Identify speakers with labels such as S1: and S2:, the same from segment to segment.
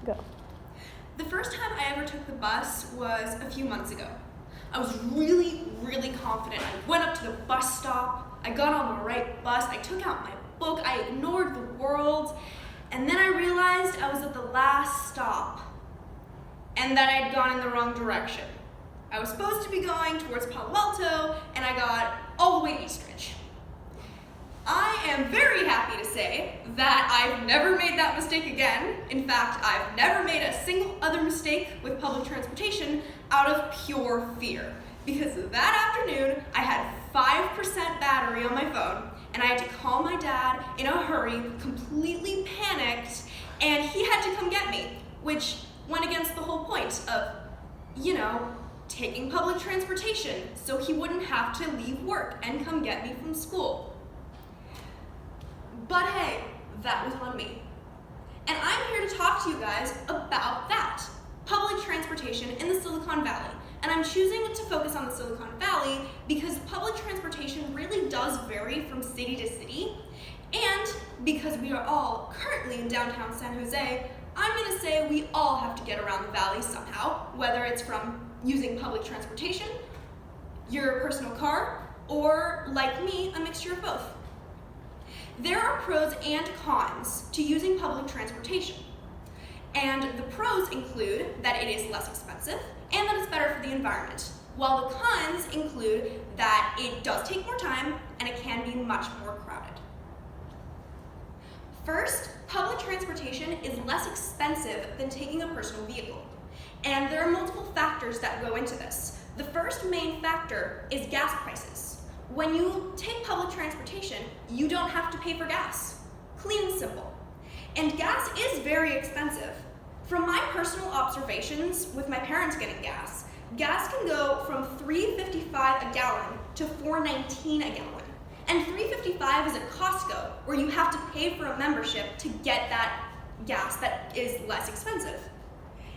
S1: Go.
S2: The first time I ever took the bus was a few months ago. I was really, really confident. I went up to the bus stop, I got on the right bus, I took out my book, I ignored the world, and then I realized I was at the last stop and that I'd gone in the wrong direction. I was supposed to be going towards Palo Alto, and I got all the way to Eastridge. I am very happy to say that I've never made that mistake again. In fact, I've never made a single other mistake with public transportation out of pure fear. Because that afternoon, I had 5% battery on my phone, and I had to call my dad in a hurry, completely panicked, and he had to come get me, which went against the whole point of, taking public transportation so he wouldn't have to leave work and come get me from school. But hey, that was on me. And I'm here to talk to you guys about that, public transportation in the Silicon Valley. And I'm choosing to focus on the Silicon Valley because public transportation really does vary from city to city. And because we are all currently in downtown San Jose, I'm gonna say we all have to get around the valley somehow, whether it's from using public transportation, your personal car, or like me, a mixture of both. There are pros and cons to using public transportation. And the pros include that it is less expensive and that it's better for the environment, while the cons include that it does take more time and it can be much more crowded. First, public transportation is less expensive than taking a personal vehicle. And there are multiple factors that go into this. The first main factor is gas prices. When you take public transportation, you don't have to pay for gas. Clean and simple. And gas is very expensive. From my personal observations with my parents getting gas can go from $3.55 a gallon to $4.19 a gallon. And $3.55 is at Costco, where you have to pay for a membership to get that gas that is less expensive.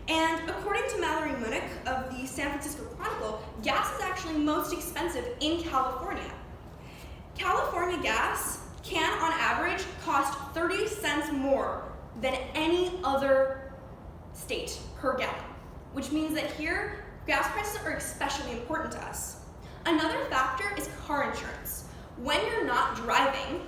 S2: And according to Mallory Munich of the San Francisco Chronicle, gas is actually most expensive in California. California gas can, on average, cost 30 cents more than any other state per gallon, which means that here, gas prices are especially important to us. Another factor is car insurance. When you're not driving,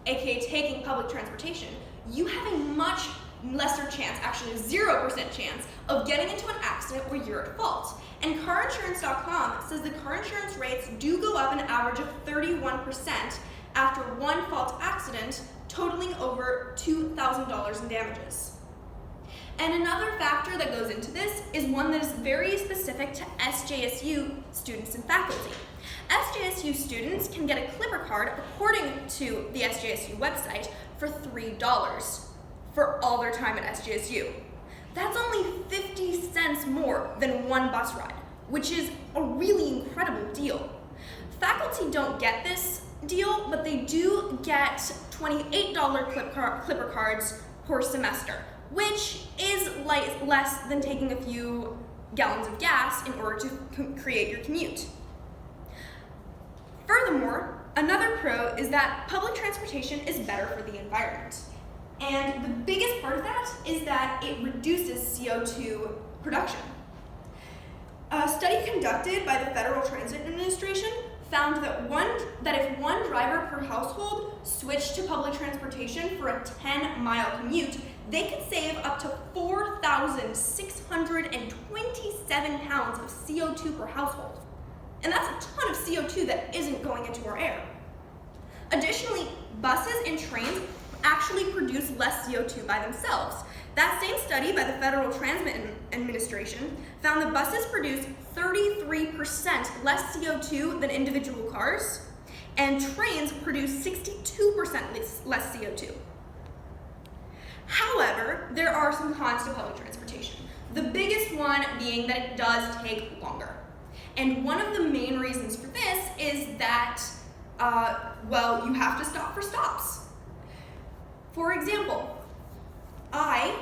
S2: aka taking public transportation, you have a much lesser chance, actually 0% chance, of getting into an accident where you're at fault. And carinsurance.com says the car insurance rates do go up an average of 31% after one fault accident, totaling over $2,000 in damages. And another factor that goes into this is one that is very specific to SJSU students and faculty. SJSU students can get a Clipper card, according to the SJSU website, for $3 for all their time at SJSU. That's only 50 cents more than one bus ride, which is a really incredible deal. Faculty don't get this deal, but they do get $28 Clipper cards per semester, which is less than taking a few gallons of gas in order to create your commute. Furthermore, another pro is that public transportation is better for the environment. And the biggest part of that is that it reduces CO2 production. A study conducted by the Federal Transit Administration found that if one driver per household switched to public transportation for a 10-mile commute, they could save up to 4,627 pounds of CO2 per household. And that's a ton of CO2 that isn't going into our air. Additionally, buses and trains actually produce less CO2 by themselves. That same study by the Federal Transit Administration found that buses produce 33% less CO2 than individual cars, and trains produce 62% less CO2. However, there are some cons to public transportation. The biggest one being that it does take longer. And one of the main reasons for this is that, you have to stop for stops. For example, if I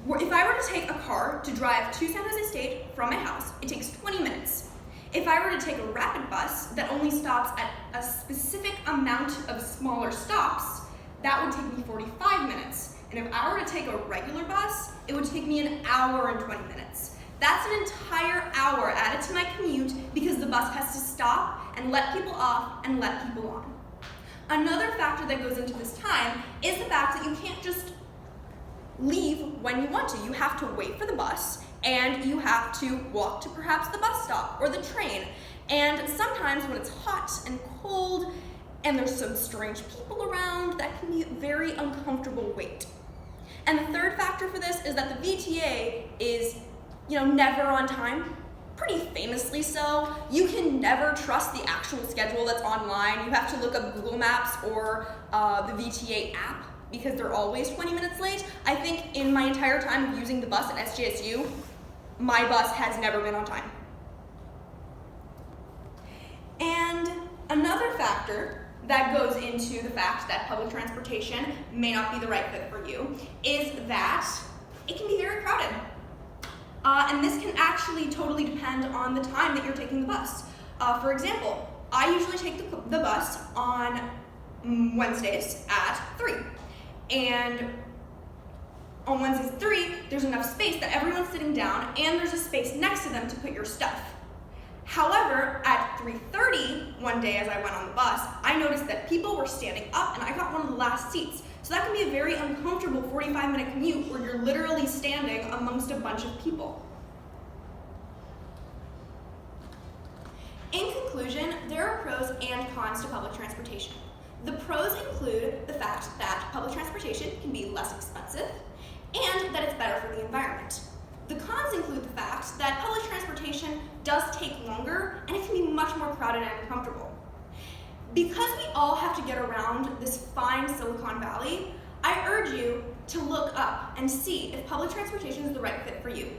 S2: were to take a car to drive to San Jose State from my house, it takes 20 minutes. If I were to take a rapid bus that only stops at a specific amount of smaller stops, that would take me 45 minutes. And if I were to take a regular bus, it would take me an hour and 20 minutes. That's an entire hour added to my commute because the bus has to stop and let people off and let people on. Another factor that goes into this time is the fact that you can't just leave when you want to. You have to wait for the bus, and you have to walk to perhaps the bus stop or the train. And sometimes when it's hot and cold and there's some strange people around, that can be a very uncomfortable wait. And the third factor for this is that the VTA is, never on time. Pretty famously so. You can never trust the actual schedule that's online. You have to look up Google Maps or the VTA app because they're always 20 minutes late. I think in my entire time of using the bus at SJSU, my bus has never been on time. And another factor that goes into the fact that public transportation may not be the right fit for you is that it can be very crowded. And this can actually totally depend on the time that you're taking the bus. For example, I usually take the bus on Wednesdays at 3. And on Wednesdays at 3, there's enough space that everyone's sitting down and there's a space next to them to put your stuff. However, at 3:30 one day as I went on the bus, I noticed that people were standing up and I got one of the last seats. So that can be a very uncomfortable 45-minute commute where you're literally standing amongst a bunch of people. In conclusion, there are pros and cons to public transportation. The pros include the fact that public transportation can be less expensive and that it's better for the environment. The cons include the fact that public transportation does take longer and it can be much more crowded and uncomfortable. Because we all have to get around this fine Silicon Valley, I urge you to look up and see if public transportation is the right fit for you.